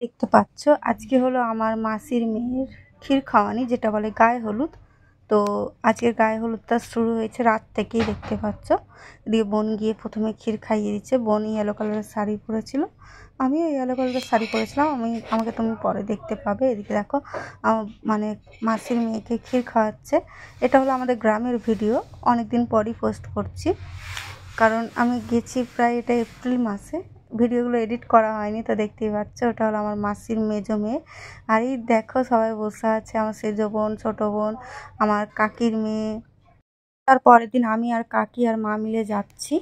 দেখতে পাচ্ছ আজকে হলো আমার মাসির মেয়ের ক্ষীর খাওয়ানি, যেটা বলে গায়ে হলুদ। তো আজকের গায়ে হলুদটা শুরু হয়েছে রাত থেকেই, দেখতে পাচ্ছ। দিয়ে বোন গিয়ে প্রথমে ক্ষীর খাইয়ে দিচ্ছে। বোন ইয়েলো কালারের শাড়ি পরেছিল, আমিও ইয়েলো কালারের শাড়ি পরেছিলাম। আমাকে তুমি পরে দেখতে পাবে। এদিকে দেখো মানে মাসির মেয়েকে ক্ষীর খাওয়াচ্ছে। এটা হলো আমাদের গ্রামের ভিডিও, অনেকদিন পরই পোস্ট করছি, কারণ আমি গেছি প্রায় এটা এপ্রিল মাসে। ভিডিওগুলো এডিট করা হয়নি, তো দেখতেই পাচ্ছ ওটা হলো আমার মাসির মেজো মেয়ে। আর এই দেখো সবাই বসে আছে, আমার সেজো বোন, ছোটো বোন, আমার কাকির মেয়ে। তারপরের দিন আমি আর কাকি আর মা মিলে যাচ্ছি।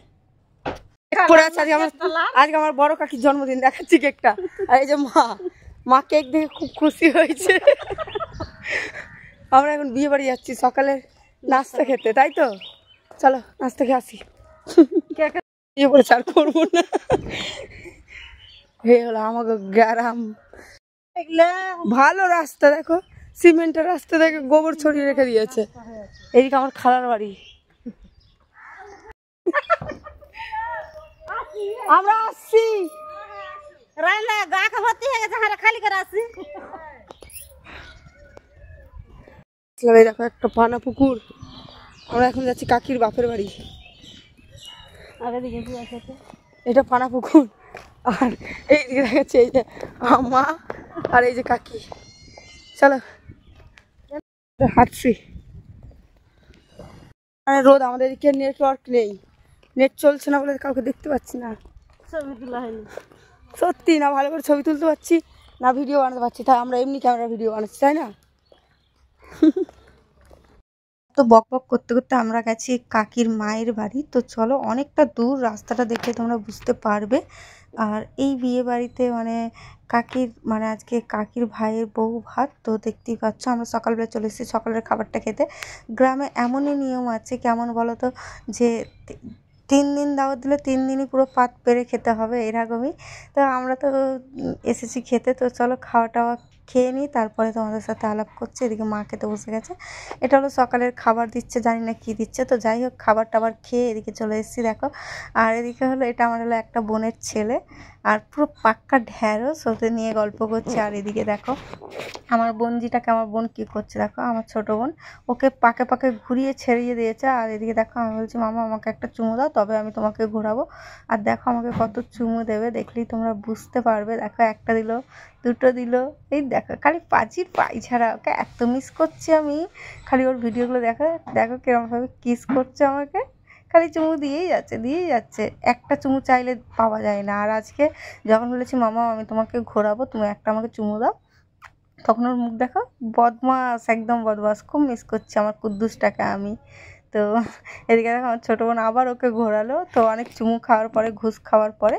আজকে আমার বড় কাকির জন্মদিন, দেখাচ্ছি কেকটা। আর এই যে মা কেক দেখে খুব খুশি হয়েছে। আমরা এখন বিয়ে বাড়ি যাচ্ছি সকালের নাস্তা খেতে, তাই তো চলো নাস্তা খেয়ে আসি। বিয়ে বলেছে আর করবো না। এই হলো আমাকে গ্রাম, ভালো রাস্তা দেখো, সিমেন্টের রাস্তা দেখে গোবর ছড়িয়ে রেখে দিয়েছে। এইদিকে আমার খালার বাড়ি। আমরা আসছি, দেখো একটা পানা পুকুর। আমরা এখন যাচ্ছি কাকির বাপের বাড়ি। এটা পানা পুকুর, আর এইদিকে দেখাচ্ছে এই যে মা আর এই যে কাকি। চলো হাঁটছি। রোদ, আমাদের এদিকে নেটওয়ার্ক নেই, নেট চলছে না বলে কাউকে দেখতে পাচ্ছি না। ছবি তোলা হয়নি সত্যি, না ভালো করে ছবি তুলতে পারছি না ভিডিও বানাতে পারছি, তাই আমরা এমনি ক্যামেরা ভিডিও বানাচ্ছি, তাই না? তো বক বক করতে করতে আমরা গেছি কাকির মায়ের বাড়ি। তো চলো, অনেকটা দূর, রাস্তাটা দেখে তোমরা বুঝতে পারবে। আর এই বিয়ে বাড়িতে মানে কাকির মানে আজকে কাকির ভাইয়ের বউ ভাত। তো দেখতেই পাচ্ছ আমরা সকালবেলা চলে এসেছি সকালের খাবারটা খেতে। গ্রামে এমনই নিয়ম আছে, কেমন বলো তো, যে 3 দিন দাওয়াত দিলে 3 দিনই পুরো পাত পেরে খেতে হবে, এরকমই। তো আমরা তো এসেছি খেতে, তো চলো খাওয়া টাওয়া খেয়ে নিই, তারপরে তোমাদের সাথে আলাপ করছি। এদিকে মা খেতে বসে গেছে। এটা হলো সকালের খাবার দিচ্ছে, জানি না কী দিচ্ছে। তো যাই হোক, খাবার টাবার খেয়ে এদিকে চলে এসেছি দেখো। আর এদিকে হলো এটা আমার হলো একটা বোনের ছেলে, আর পুরো পাক্কা ঢ্যাঁড়স, ওদের নিয়ে গল্প করছে। আর এদিকে দেখো আমার বোনজিটাকে, আমার বোন কী করছে দেখো, আমার ছোটো বোন ওকে পাকে পাকে ঘুরিয়ে ছেড়িয়ে দিয়েছে। আর এদিকে দেখো আমি বলছি মামা আমাকে একটা চুমু দাও, তবে আমি তোমাকে ঘোরাবো। আর দেখো আমাকে কত চুমু দেবে, দেখলেই তোমরা বুঝতে পারবে। দেখো একটা দিল, দুটো দিল, এই দেখো খালি পাঁচির পাই ছাড়া। ওকে এত মিস করছি আমি, খালি ওর ভিডিওগুলো দেখো, দেখো কিরমভাবে কিস করছে আমাকে, খালি চুমু দিয়েই যাচ্ছে। একটা চুমু চাইলে পাওয়া যায় না। আর আজকে যখন বলেছি মামা আমি তোমাকে ঘোরাবো, তুমি একটা আমাকে চুমু দাও, তখন ওর মুখ দেখো, বদমাস, একদম বদমাস। খুব মিস করছি আমার কুদ্দুসটাকে আমি। তো এদিকে দেখো আমার ছোটো বোন আবার ওকে ঘোরালো। তো অনেক চুমু খাওয়ার পরে, ঘুষ খাওয়ার পরে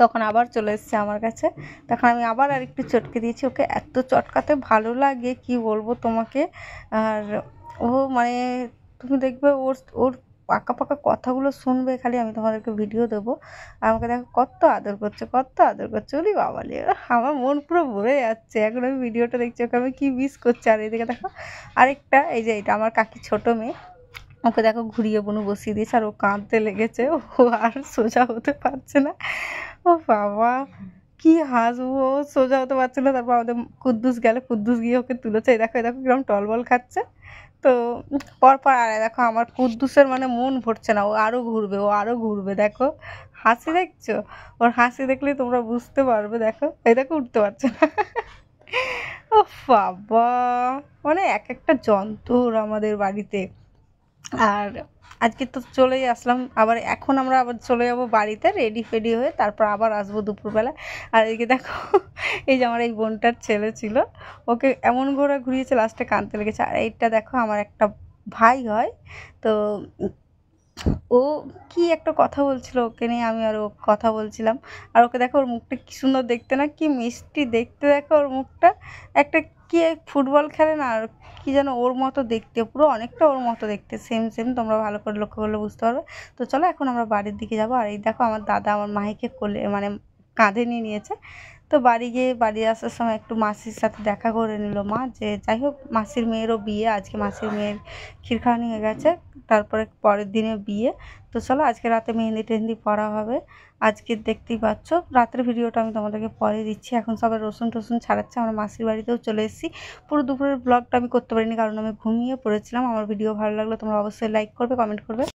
তখন আবার চলে এসছে আমার কাছে। তখন আমি আবার আরেকটু চটকে দিয়েছি ওকে। এত চটকাতে ভালো লাগে কি বলবো তোমাকে। আর ও মানে তুমি দেখবে ওর ওর পাকা পাকা কথাগুলো শুনবে, খালি আমি তোমাদেরকে ভিডিও দেবো। আর আমাকে দেখো কত আদর করছে, কত আদর করছে, ওরে বাবালে, আমার মন পুরো ভরে যাচ্ছে। এখন আমি ভিডিওটা দেখছি, ওকে আমি কী মিস করছি। আর এদিকে দেখো আরেকটা, এই যে এটা আমার কাকির ছোটো মেয়ে, ওকে দেখো ঘুরিয়ে বনু বসিয়ে দিয়েছে, আর ও কাঁদতে লেগেছে, ও আর সোজা হতে পারছে না। ও বাবা কি হাসবো, ও সোজা হতে পারছে না। তারপর আমাদের কুদ্দুস গেলে, কুদ্দুস গিয়ে ওকে তুলেছে। এই দেখো কিরকম টলবল খাচ্ছে। তো পরপর আর দেখো আমার কুদ্দুসের মানে মন ভরছে না, ও আরও ঘুরবে, ও আরও ঘুরবে। দেখো হাসি দেখছো, ওর হাসি দেখলেই তোমরা বুঝতে পারবে। দেখো এই দেখো উঠতে পারছে না। ও বাবা, মানে এক একটা যন্ত্র আমাদের বাড়িতে। আর আজকে তো চলেই আসলাম, আবার এখন আমরা আবার চলে যাব বাড়িতে রেডি ফেডি হয়ে, তারপর আবার আসবো দুপুরবেলা। আর এদিকে দেখো এই যে আমার এই বোনটার ছেলে ছিল, ওকে এমন ঘুরিয়েছে, লাস্টে কাঁদতে লেগেছে। আর এইটা দেখো আমার একটা ভাই হয়। তো ও কি একটা কথা বলছিল ওকে নিয়ে, আমি আর ও কথা বলছিলাম। আর ওকে দেখো, ওর মুখটা কি সুন্দর দেখতে না, কি মিষ্টি দেখতে দেখো ওর মুখটা। একটা কি ফুটবল খেলে না, আর কি যেন ওর মতো দেখতে, পুরো অনেকটা ওর মতো দেখতে, সেম সেম। তোমরা ভালো করে লক্ষ্য করলে বুঝতে পারবে। তো চলো এখন আমরা বাড়ির দিকে যাবো। আর এই দেখো আমার দাদা আমার মাহিকে কোলে মানে কাঁধে নিয়ে নিয়েছে। তো বাড়ি গিয়ে বাড়ি আসার সময় একটু মাসির সাথে দেখা করে নিল মা, যে যাই হোক মাসির মেয়েরও বিয়ে, আজকে মাসির মেয়ের ক্ষীরখাওয়ানি হয়ে গেছে, তারপরে পরের দিনে বিয়ে। তো চলো আজকে রাতে মেহেন্দি টেহেন্দি পরা হবে। আজকে দেখতেই পাচ্ছ রাতের ভিডিওটা আমি তোমাদেরকে পরে দিচ্ছি। এখন সবাই রসুন টসুন ছাড়াচ্ছে, আমরা মাসির বাড়িতেও চলে এসেছি। পুরো দুপুরের ব্লগটা আমি করতে পারিনি কারণ আমি ঘুমিয়ে পড়েছিলাম। আমার ভিডিও ভালো লাগলে তোমরা অবশ্যই লাইক করবে, কমেন্ট করবে।